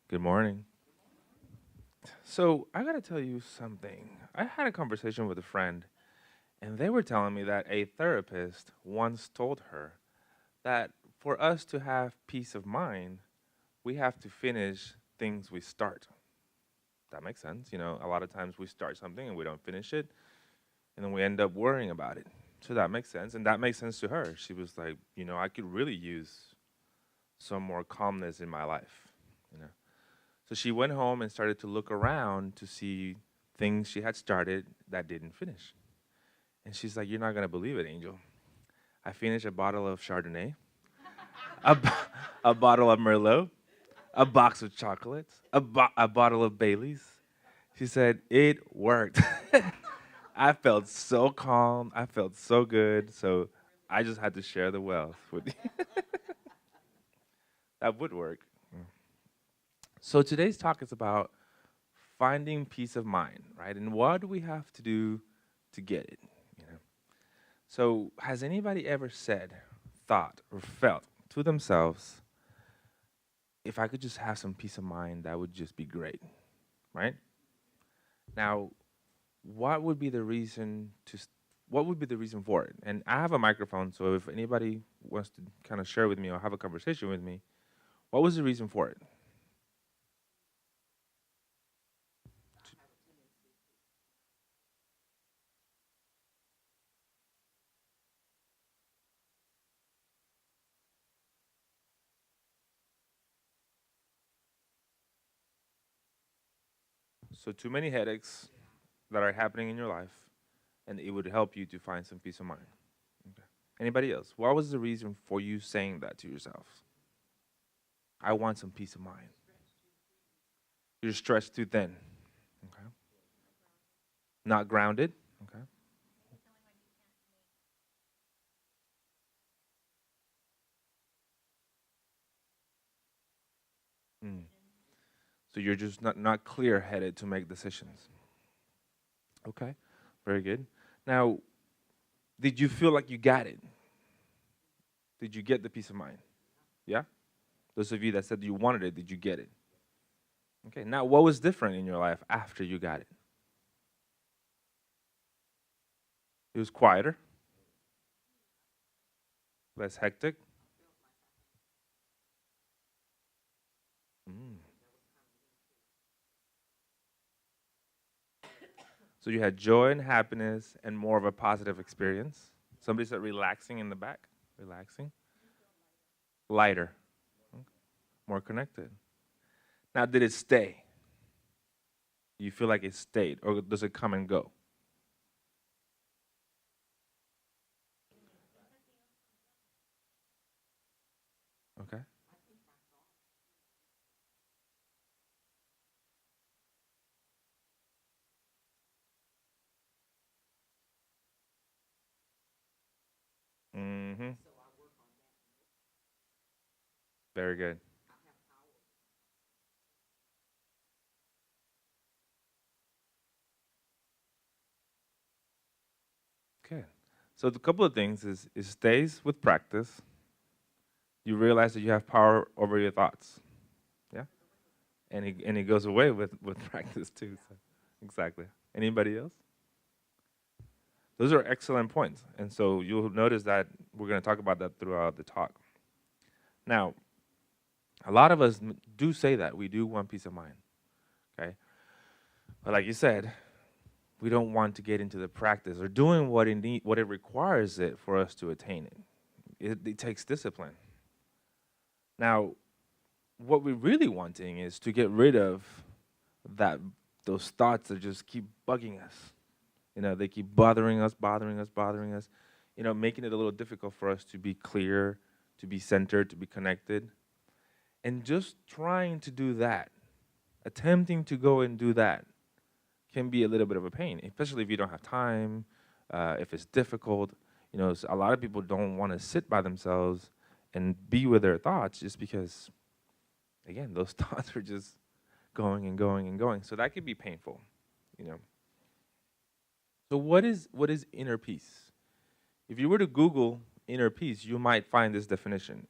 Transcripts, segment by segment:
Good morning. So, I gotta tell you something. I had a conversation with a friend, and they were telling me that a therapist once told her that for us to have peace of mind, we have to finish things we start. That makes sense. A lot of times we start something and we don't finish it, and then we end up worrying about it. So, that makes sense. And that makes sense to her. She was like, I could really use some more calmness in my life. You know. So she went home and started to look around to see things she had started that didn't finish. And she's like, "You're not gonna believe it, Angel. I finished a bottle of Chardonnay, a, b- a bottle of Merlot, a box of chocolates, a bottle of Bailey's." She said, "It worked." I felt so calm. I felt so good. So I just had to share the wealth with you. That would work. So today's talk is about finding peace of mind, right? And what do we have to do to get it? You know. So, has anybody ever said, thought, or felt to themselves, if I could just have some peace of mind, that would just be great, right? Now, what would be the reason what would be the reason for it? And I have a microphone, so if anybody wants to kind of share with me or have a conversation with me, what was the reason for it? So, too many headaches that are happening in your life, and it would help you to find some peace of mind. Okay. Anybody else? What was the reason for you saying that to yourself? I want some peace of mind. You're stretched too thin. Okay. Not grounded. Okay. Mm. So you're just not clear headed to make decisions. Okay. Very good. Now, did you feel like you got it? Did you get the peace of mind? Yeah? Those of you that said you wanted it, did you get it? Okay. Now, what was different in your life after you got it? It was quieter, less hectic. Mm. So you had joy and happiness and more of a positive experience. Somebody said relaxing in the back. Relaxing. Lighter. Okay. More connected. Now, did it stay? Do you feel like it stayed, or does it come and go? Okay. Mm-hmm. Very good. Okay. So the couple of things is it stays with practice. You realize that you have power over your thoughts. Yeah. And it goes away with practice too. So. Exactly. Anybody else? Those are excellent points. And so you'll notice that we're going to talk about that throughout the talk. Now, a lot of us do say that we do want peace of mind. Okay. But like you said, we don't want to get into the practice or doing what it requires it for us to attain it. It takes discipline. Now, what we're really wanting is to get rid of that those thoughts that just keep bugging us. They keep bothering us, bothering us, bothering us. Making it a little difficult for us to be clear, to be centered, to be connected, and just trying to do that, attempting to go and do that, can be a little bit of a pain, especially if you don't have time, if it's difficult. A lot of people don't want to sit by themselves and be with their thoughts just because, again, those thoughts are just going and going and going. So that could be painful, you know. So what is inner peace? If you were to Google inner peace, you might find this definition.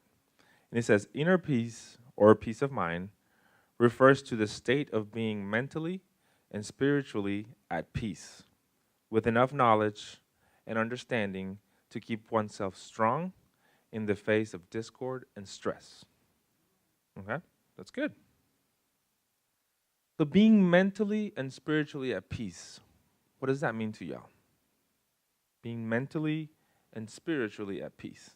And it says inner peace or peace of mind refers to the state of being mentally and spiritually at peace, with enough knowledge and understanding to keep oneself strong in the face of discord and stress. Okay? That's good. So being mentally and spiritually at peace, what does that mean to y'all? Being mentally and spiritually at peace.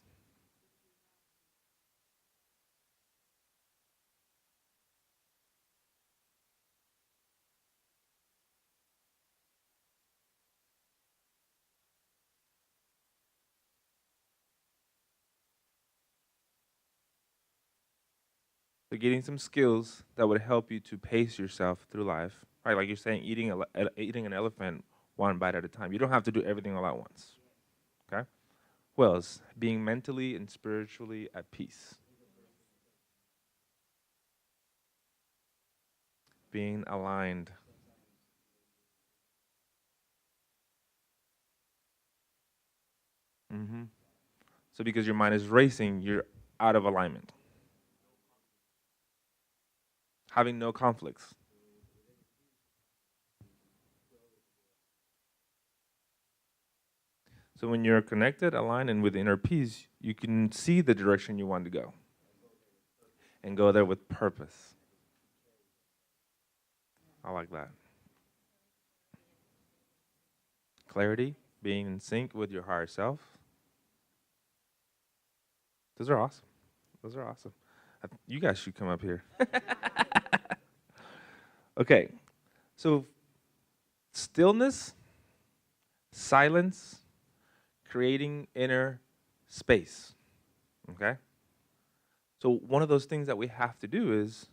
So getting some skills that would help you to pace yourself through life. Right, like you're saying, eating an elephant one bite at a time. You don't have to do everything all at once. Okay? Who else? Being mentally and spiritually at peace. Being aligned. hmm So because your mind is racing, you're out of alignment. Having no conflicts. So when you're connected, aligned, and with inner peace, you can see the direction you want to go and go there with purpose. I like that. Clarity, being in sync with your higher self. Those are awesome. Those are awesome. You guys should come up here. Okay, so stillness, silence, creating inner space. Okay? So one of those things that we have to do is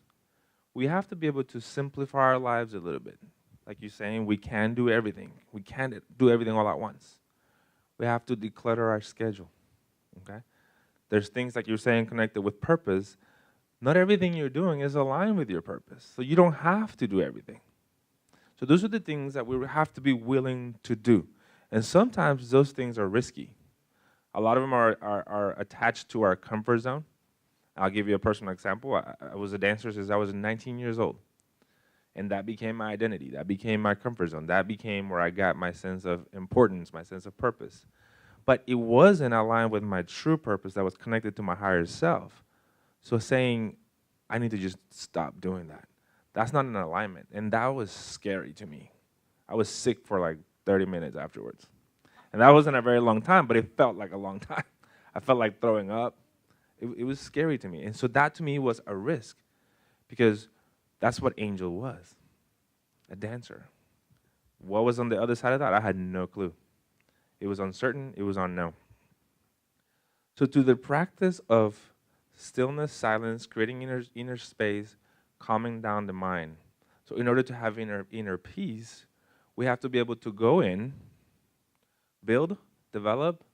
we have to be able to simplify our lives a little bit. Like you're saying, we can do everything. We can't do everything all at once. We have to declutter our schedule. Okay? There's things like you're saying connected with purpose. Not everything you're doing is aligned with your purpose. So you don't have to do everything. So those are the things that we have to be willing to do. And sometimes those things are risky. A lot of them are attached to our comfort zone. I'll give you a personal example. I was a dancer since I was 19 years old. And that became my identity. That became my comfort zone. That became where I got my sense of importance, my sense of purpose. But it wasn't aligned with my true purpose that was connected to my higher self. So saying, I need to just stop doing that. That's not an alignment. And that was scary to me. I was sick for like 30 minutes afterwards. And that wasn't a very long time, but it felt like a long time. I felt like throwing up. It was scary to me. And so that to me was a risk because that's what Angel was, a dancer. What was on the other side of that? I had no clue. It was uncertain. It was unknown. So to the practice of stillness, silence, creating inner space, calming down the mind. So in order to have inner peace, we have to be able to go in, build, develop,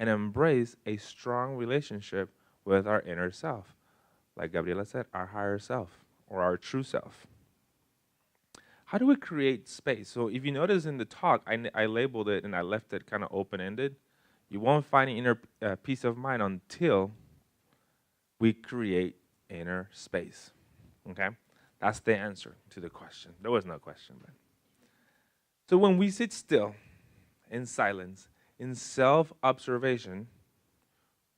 and embrace a strong relationship with our inner self. Like Gabriela said, our higher self or our true self. How do we create space? So if you notice in the talk, I labeled it and I left it kind of open-ended. You won't find inner peace of mind until we create inner space. Okay? That's the answer to the question. There was no question, but. So when we sit still, in silence, in self-observation,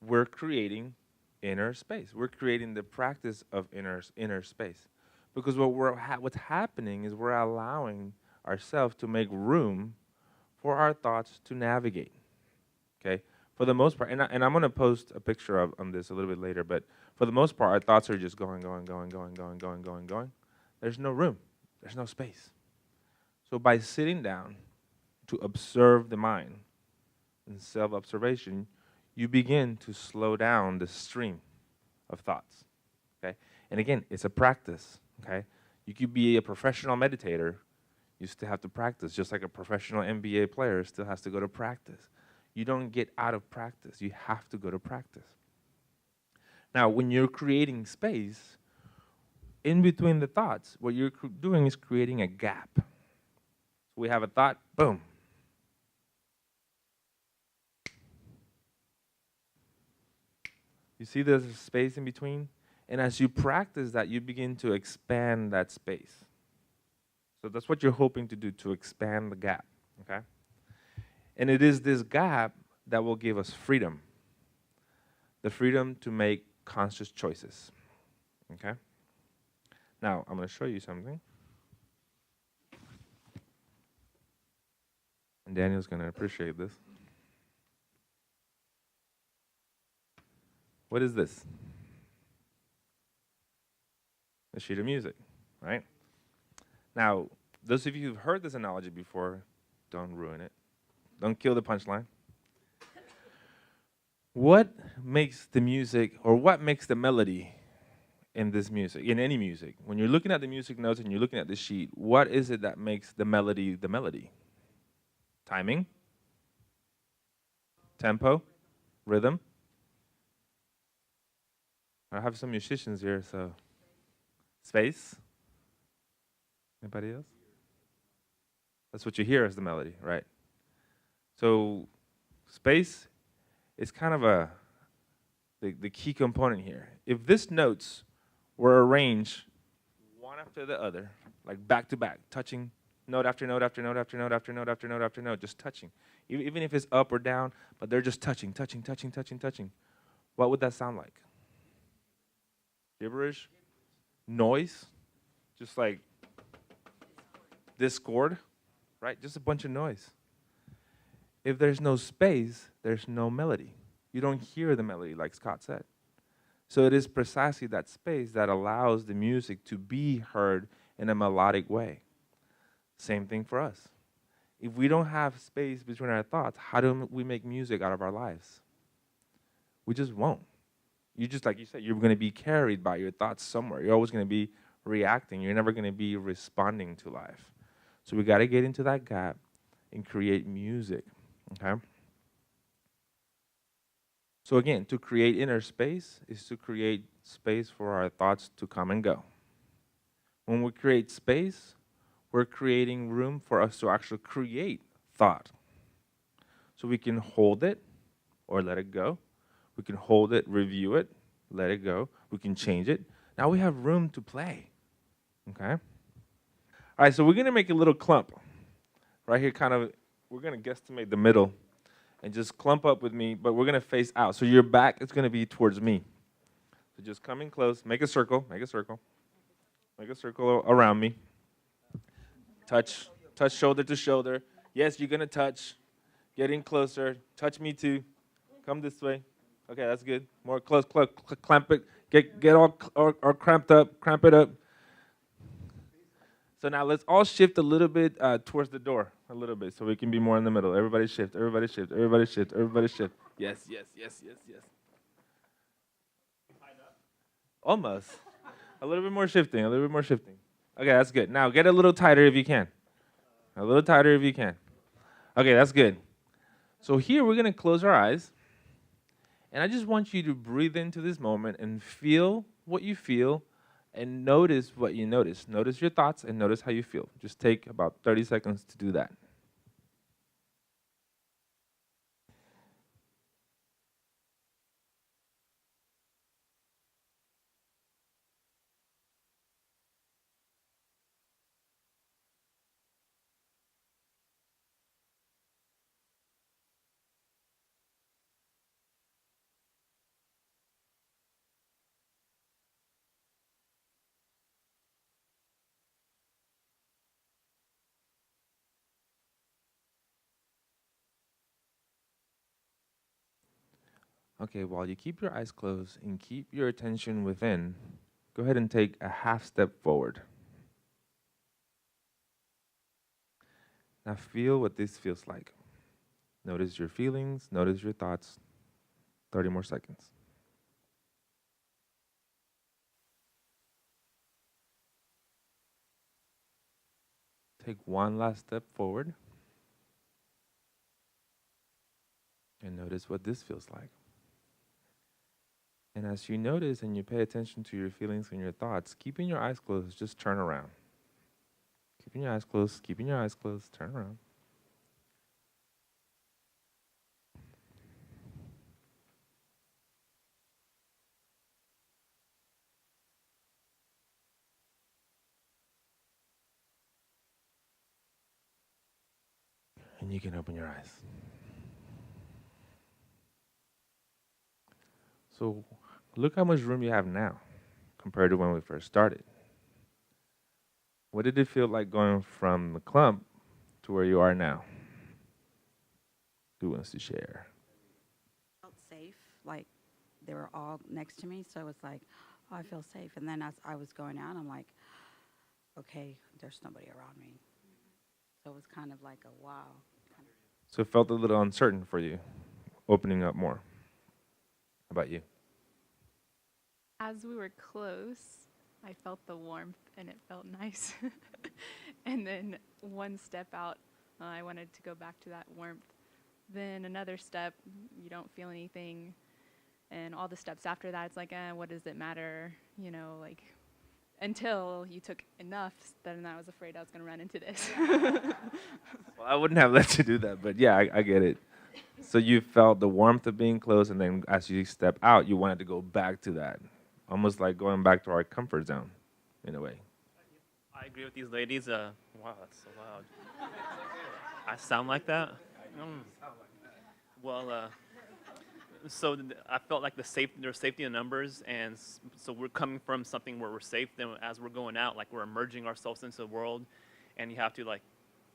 we're creating inner space. We're creating the practice of inner space. Because what's happening is we're allowing ourselves to make room for our thoughts to navigate. Okay? For the most part, and I'm going to post a picture on this a little bit later, but for the most part, our thoughts are just going. There's no room. There's no space. So by sitting down to observe the mind in self-observation, you begin to slow down the stream of thoughts. Okay? And again, it's a practice. Okay? You could be a professional meditator. You still have to practice, just like a professional NBA player still has to go to practice. You don't get out of practice. You have to go to practice. Now, when you're creating space, in between the thoughts, what you're doing is creating a gap. So we have a thought, boom. You see there's a space in between? And as you practice that, you begin to expand that space. So that's what you're hoping to do, to expand the gap, okay? And it is this gap that will give us freedom, the freedom to make conscious choices, okay? Now, I'm going to show you something. And Daniel's going to appreciate this. What is this? A sheet of music, right? Now, those of you who've heard this analogy before, don't ruin it. Don't kill the punchline. What makes the music, or what makes the melody in this music, in any music? When you're looking at the music notes and you're looking at the sheet, what is it that makes the melody the melody? Timing? Tempo? Rhythm? I have some musicians here, so space? Anybody else? That's what you hear as the melody, right? So space is kind of the key component here. If these notes were arranged one after the other, like back to back, touching note after note after note after note after note after note after note, just touching, even if it's up or down, but they're just touching, touching, touching, touching, touching, what would that sound like? Gibberish? Noise? Just like discord, right? Just a bunch of noise. If there's no space, there's no melody. You don't hear the melody, like Scott said. So it is precisely that space that allows the music to be heard in a melodic way. Same thing for us. If we don't have space between our thoughts, how do we make music out of our lives? We just won't. You just, like you said, you're going to be carried by your thoughts somewhere. You're always going to be reacting. You're never going to be responding to life. So we got to get into that gap and create music, okay? So again, to create inner space is to create space for our thoughts to come and go. When we create space, we're creating room for us to actually create thought. So we can hold it or let it go. We can hold it, review it, let it go. We can change it. Now we have room to play, okay? All right, so we're going to make a little clump right here, kind of, we're going to guesstimate the middle and just clump up with me, but we're going to face out. So your back is going to be towards me. So just come in close, make a circle, make a circle. Make a circle around me. Touch shoulder to shoulder. Yes, you're going to touch. Get in closer. Touch me too. Come this way. Okay, that's good. More close, clamp it. Get all cramped up, cramp it up. So now let's all shift a little bit towards the door, a little bit, so we can be more in the middle. Everybody shift, everybody shift, everybody shift, everybody shift. Yes, yes, yes, yes, yes. Almost. A little bit more shifting, a little bit more shifting. Okay, that's good. Now get a little tighter if you can. A little tighter if you can. Okay, that's good. So here we're going to close our eyes. And I just want you to breathe into this moment and feel what you feel and notice what you notice. Notice your thoughts and notice how you feel. Just take about 30 seconds to do that. Okay, while you keep your eyes closed and keep your attention within, go ahead and take a half step forward. Now feel what this feels like. Notice your feelings, notice your thoughts. 30 more seconds. Take one last step forward and notice what this feels like. And as you notice and you pay attention to your feelings and your thoughts, keeping your eyes closed, just turn around. Keeping your eyes closed, keeping your eyes closed, turn around. And you can open your eyes. So look how much room you have now compared to when we first started. What did it feel like going from the clump to where you are now? Who wants to share? Felt safe, like they were all next to me, so it's like, oh, I feel safe. And then as I was going out, I'm like, okay, there's nobody around me. So it was kind of like a wow. So it felt a little uncertain for you, opening up more. How about you? As we were close, I felt the warmth and it felt nice. And then one step out, I wanted to go back to that warmth. Then another step, you don't feel anything. And all the steps after that, it's like, what does it matter? You know, like, until you took enough, then I was afraid I was going to run into this. Well, I wouldn't have let you do that, but yeah, I get it. So you felt the warmth of being close, and then as you step out, you wanted to go back to that, almost like going back to our comfort zone, in a way. I agree with these ladies. Wow, that's so loud. I sound like that? Mm. Well, I felt like there's safety in numbers, and so we're coming from something where we're safe. Then as we're going out, like we're emerging ourselves into the world, and you have to like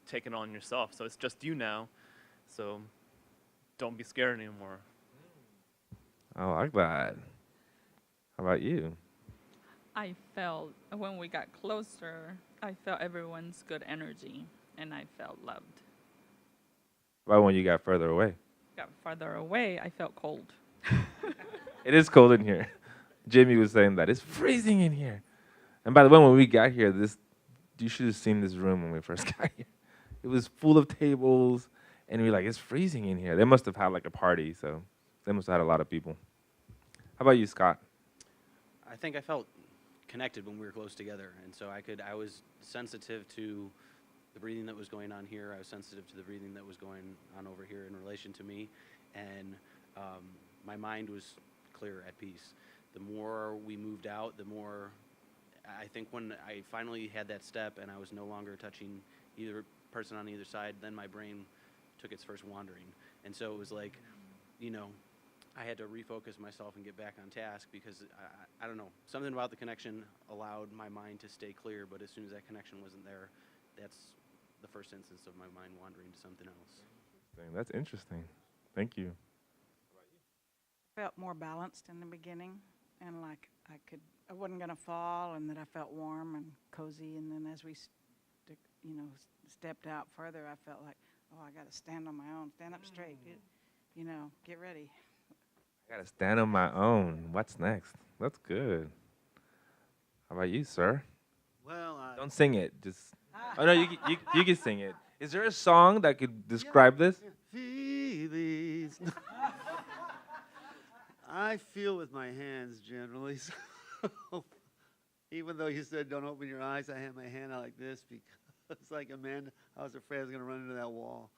take it on yourself. So it's just you now. So don't be scared anymore. I like that. How about you? I felt when we got closer, I felt everyone's good energy and I felt loved. How about when you got further away? Got farther away, I felt cold. It is cold in here. Jamie was saying that. It's freezing in here. And by the way, when we got here, you should have seen this room when we first got here. It was full of tables, and we were like, it's freezing in here. They must have had like a party, so they must have had a lot of people. How about you, Scott? I think I felt connected when we were close together, and so I was sensitive to the breathing that was going on here. I was sensitive to the breathing that was going on over here in relation to me, and my mind was clear, at peace. The more we moved out, the more I think when I finally had that step and I was no longer touching either person on either side, then my brain took its first wandering, and so it was like, I had to refocus myself and get back on task because I don't know, something about the connection allowed my mind to stay clear, but as soon as that connection wasn't there, that's the first instance of my mind wandering to something else. That's interesting. Thank you. Felt more balanced in the beginning, and like I wasn't gonna fall, and that I felt warm and cozy. And then as we, stepped out further, I felt like, oh, I got to stand on my own, stand up straight, get ready. I gotta stand on my own. What's next? That's good. How about you, sir? Well, Don't sing it. Just. Oh no, you can sing it. Is there a song that could describe this? Phoebe's. I feel with my hands generally. So even though you said don't open your eyes, I had my hand out like this because, like Amanda, I was afraid I was going to run into that wall.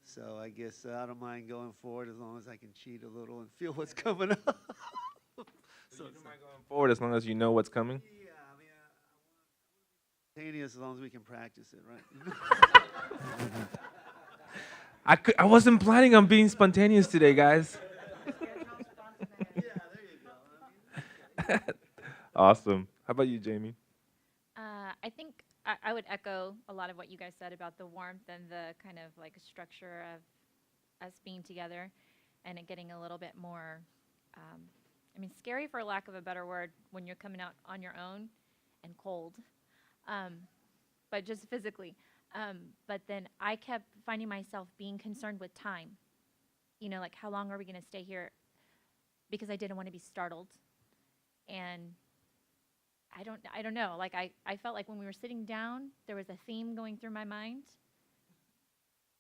So I guess I don't mind going forward as long as I can cheat a little and feel what's coming up. So you don't mind going forward as long as you know what's coming? Yeah, I mean, spontaneous as long as we can practice it, right? I wasn't planning on being spontaneous today, guys. Yeah, there you go. Awesome. How about you, Jamie? I think I would echo a lot of what you guys said about the warmth and the kind of like structure of us being together and it getting a little bit more, scary for lack of a better word when you're coming out on your own and cold, but just physically. But then I kept finding myself being concerned with time. Like how long are we going to stay here? Because I didn't want to be startled. And I don't know. Like I felt like when we were sitting down, there was a theme going through my mind,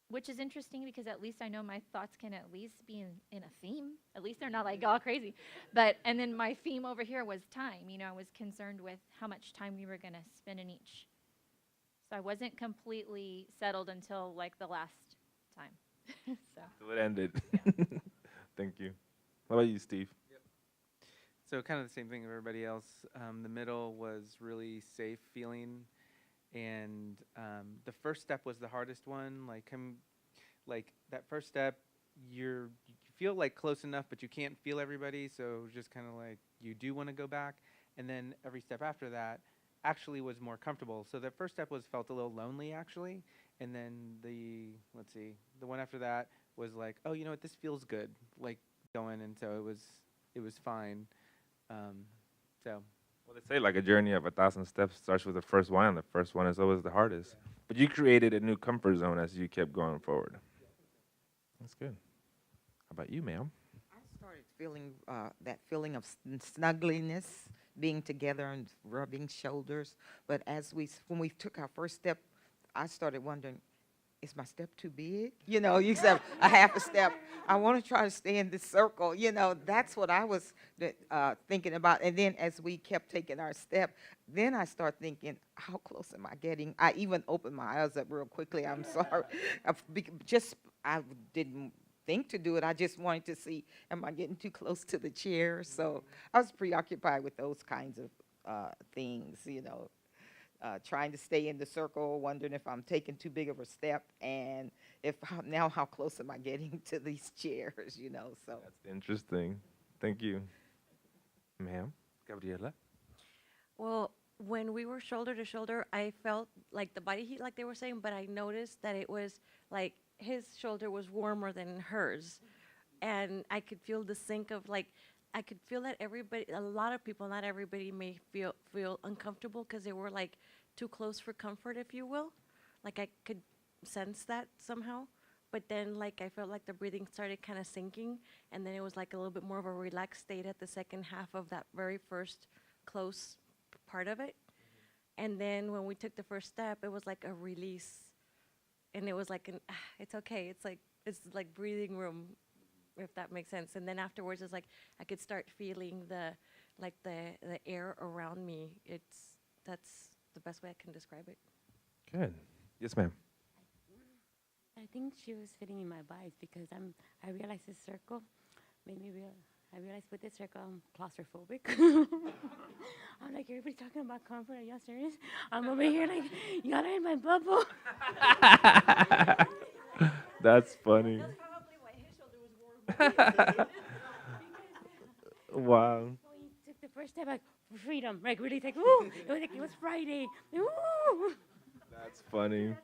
which is interesting because at least I know my thoughts can at least be in a theme. At least they're not like all crazy. And then my theme over here was time. I was concerned with how much time we were going to spend in each. So I wasn't completely settled until like the last time. Till it ended. Thank you. How about you, Steve? So kind of the same thing with everybody else. The middle was really safe feeling, and the first step was the hardest one. Like like that first step, you feel like close enough, but you can't feel everybody. So just kind of like you do want to go back, and then every step after that actually was more comfortable. So the first step was felt a little lonely actually, and then the one after that was like, oh, you know what, this feels good, like going, and so it was fine. Um, so Well, they say like a journey of 1,000 steps starts with the first one, and the first one is always the hardest. But you created a new comfort zone as you kept going forward. That's good. How about you, ma'am? I started feeling that feeling of snuggliness, being together and rubbing shoulders. But when we took our first step, I started wondering, is my step too big? You know, you said a half a step. I want to try to stay in this circle. You know, that's what I was thinking about. And then as we kept taking our step, then I start thinking, how close am I getting? I even opened my eyes up real quickly. I'm sorry. I didn't think to do it. I just wanted to see, am I getting too close to the chair? So I was preoccupied with those kinds of things, you know. Trying to stay in the circle, wondering if I'm taking too big of a step, and how close am I getting to these chairs, you know? So That's interesting. Thank you, ma'am. Gabriela? Well, when we were shoulder to shoulder, I felt like the body heat, like they were saying, but I noticed that it was like his shoulder was warmer than hers. And I could feel the sync of like, I could feel that a lot of people, not everybody may feel uncomfortable because they were like too close for comfort, if you will. Like I could sense that somehow. But then like I felt like the breathing started kind of sinking, and then it was like a little bit more of a relaxed state at the second half of that very first close part of it. And then when we took the first step, it was like a release, and it was like it's okay. It's like breathing room, if that makes sense. And then afterwards, it's like I could start feeling the air around me. That's the best way I can describe it. Good. Yes, ma'am. I think she was fitting in my vibes because I realized this circle made me real. I realized with this circle I'm claustrophobic. I'm like, everybody talking about comfort. Are y'all serious? I'm over here like, y'all are in my bubble. That's funny. Wow. When you took the first step, like freedom, like really like, ooh, it was Friday, ooh. That's funny.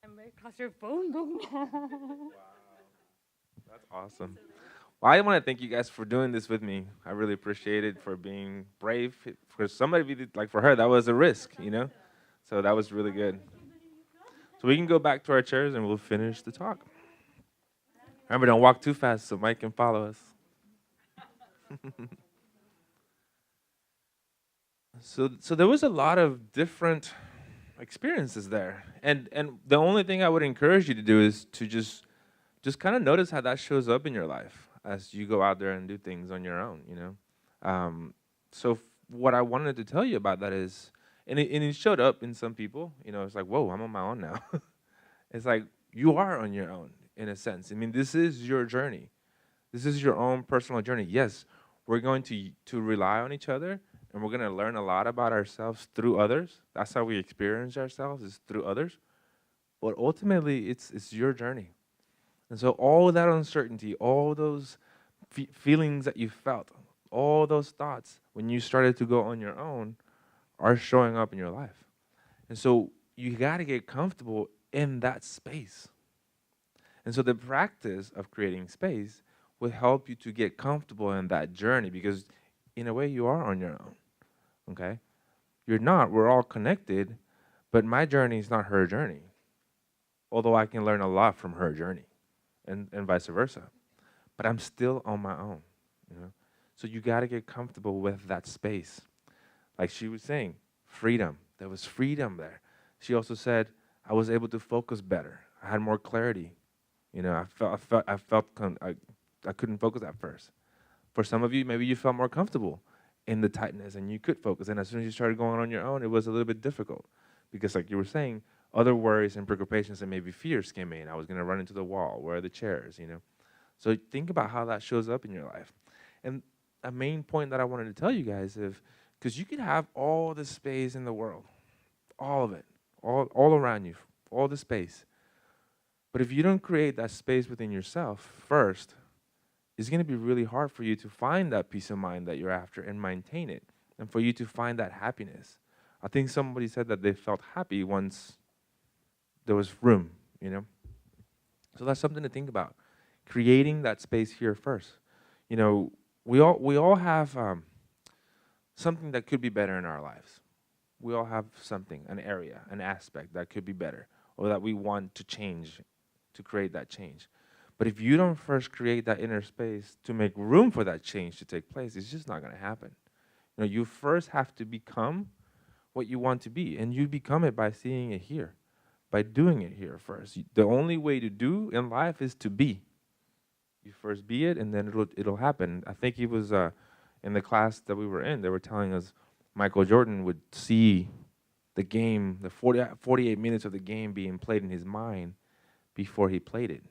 I'm very claustrophobic. That's awesome. Well, I want to thank you guys for doing this with me. I really appreciate it, for being brave. For somebody, like for her, that was a risk, you know? So that was really good. So we can go back to our chairs and we'll finish the talk. Remember, don't walk too fast so Mike can follow us. So there was a lot of different experiences there. And the only thing I would encourage you to do is to just kind of notice how that shows up in your life as you go out there and do things on your own, you know. What I wanted to tell you about that is, and it showed up in some people, you know, it's like, whoa, I'm on my own now. It's like, you are on your own, in a sense. I mean, this is your journey. This is your own personal journey. Yes, we're going to rely on each other, and we're going to learn a lot about ourselves through others. That's how we experience ourselves, is through others. But ultimately, it's your journey. And so all that uncertainty, all those feelings that you felt, all those thoughts, when you started to go on your own, are showing up in your life. And so you got to get comfortable in that space. And so the practice of creating space will help you to get comfortable in that journey, because in a way you are on your own, okay? You're not. We're all connected, but my journey is not her journey, although I can learn a lot from her journey, and vice versa. But I'm still on my own, you know? So you got to get comfortable with that space. Like she was saying, freedom. There was freedom there. She also said, I was able to focus better. I had more clarity. You know, I couldn't focus at first. For some of you, maybe you felt more comfortable in the tightness and you could focus. And as soon as you started going on your own, it was a little bit difficult, because like you were saying, other worries and preoccupations and maybe fears came in. I was going to run into the wall. Where are the chairs, you know? So think about how that shows up in your life. And a main point that I wanted to tell you guys is, because you could have all the space in the world, all of it, all around you, all the space. But if you don't create that space within yourself first, it's going to be really hard for you to find that peace of mind that you're after and maintain it, and for you to find that happiness. I think somebody said that they felt happy once there was room, you know? So that's something to think about. Creating that space here first. You know, we all have something that could be better in our lives. We all have something, an area, an aspect that could be better, or that we want to change, to create that change. But if you don't first create that inner space to make room for that change to take place, it's just not going to happen. You know, you first have to become what you want to be, and you become it by seeing it here, by doing it here first. The only way to do in life is to be. You first be it, and then it'll happen. I think it was in the class that we were in, they were telling us Michael Jordan would see the game, the 48 minutes of the game being played in his mind before he played it.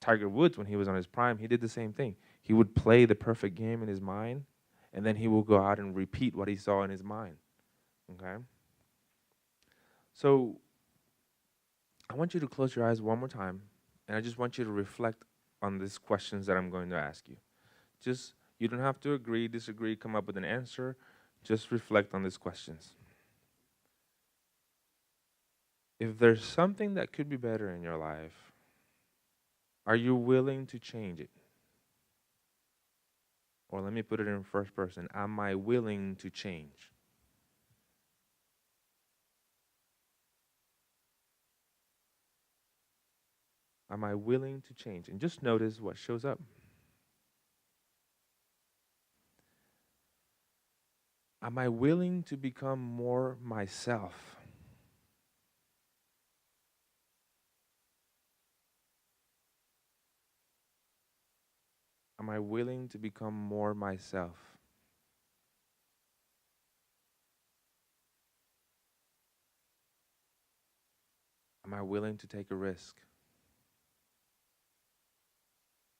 Tiger Woods, when he was on his prime, he did the same thing. He would play the perfect game in his mind, and then he will go out and repeat what he saw in his mind. Okay? So I want you to close your eyes one more time, and I just want you to reflect on these questions that I'm going to ask you. Just, you don't have to agree, disagree, come up with an answer. Just reflect on these questions. If there's something that could be better in your life, are you willing to change it? Or let me put it in first person. Am I willing to change? Am I willing to change? And just notice what shows up. Am I willing to become more myself? Am I willing to become more myself? Am I willing to take a risk?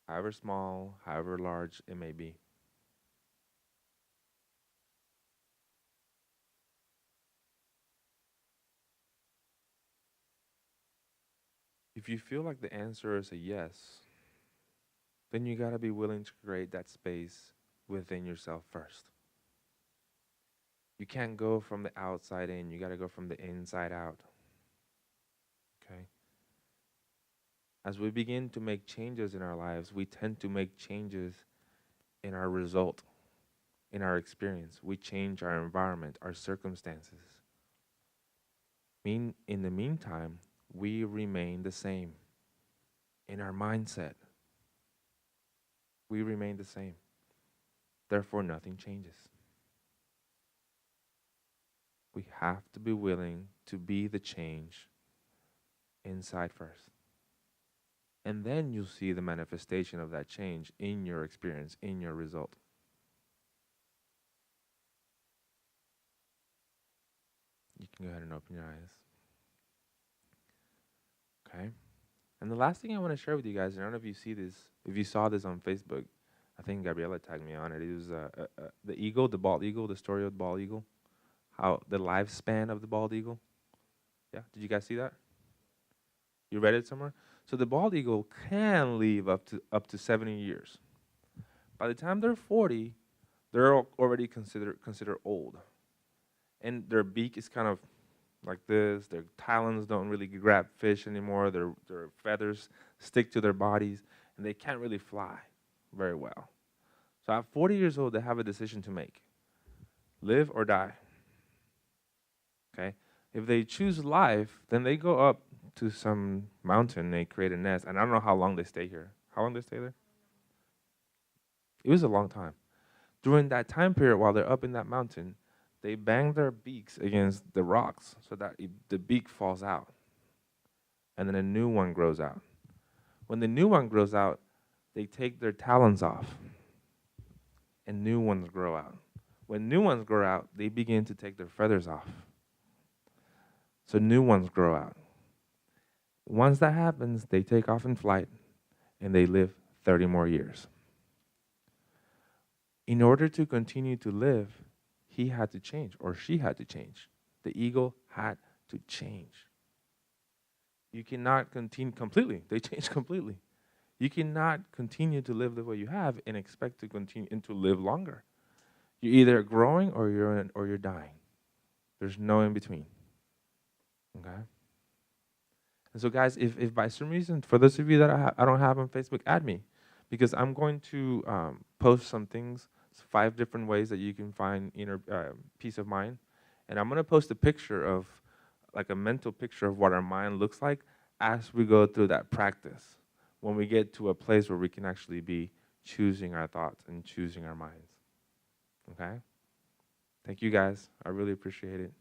However small, however large it may be. If you feel like the answer is a yes, then you got to be willing to create that space within yourself first. You can't go from the outside in, you got to go from the inside out. Okay? As we begin to make changes in our lives, we tend to make changes in our result, in our experience. We change our environment, our circumstances. In the meantime, we remain the same in our mindset. We remain the same. Therefore, nothing changes. We have to be willing to be the change inside first. And then you'll see the manifestation of that change in your experience, in your result. You can go ahead and open your eyes. Okay? And the last thing I want to share with you guys, and I don't know if you see this, if you saw this on Facebook, I think Gabriella tagged me on it. It was the eagle, the bald eagle, the story of the bald eagle, how the lifespan of the bald eagle. Yeah, did you guys see that? You read it somewhere? So the bald eagle can live up to 70 years. By the time they're 40, they're already considered old, and their beak is kind of like this. Their talons don't really grab fish anymore. Their feathers stick to their bodies, and they can't really fly very well. So at 40 years old, they have a decision to make: live or die. Okay? If they choose life, then they go up to some mountain, they create a nest, and I don't know how long they stay here. How long they stay there? It was a long time. During that time period, while they're up in that mountain, they bang their beaks against the rocks so that the beak falls out, and then a new one grows out. When the new one grows out, they take their talons off, and new ones grow out. When new ones grow out, they begin to take their feathers off. So new ones grow out. Once that happens, they take off in flight, and they live 30 more years. In order to continue to live, he had to change, or she had to change. The eagle had to change. You cannot continue completely. They change completely. You cannot continue to live the way you have and expect to continue and to live longer. You're either growing or you're dying. There's no in between. Okay? And so, guys, if by some reason, for those of you that I don't have on Facebook, add me, because I'm going to post some things, 5 different ways that you can find inner peace of mind, and I'm going to post a picture of, like a mental picture of what our mind looks like as we go through that practice, when we get to a place where we can actually be choosing our thoughts and choosing our minds. Okay? Thank you, guys. I really appreciate it.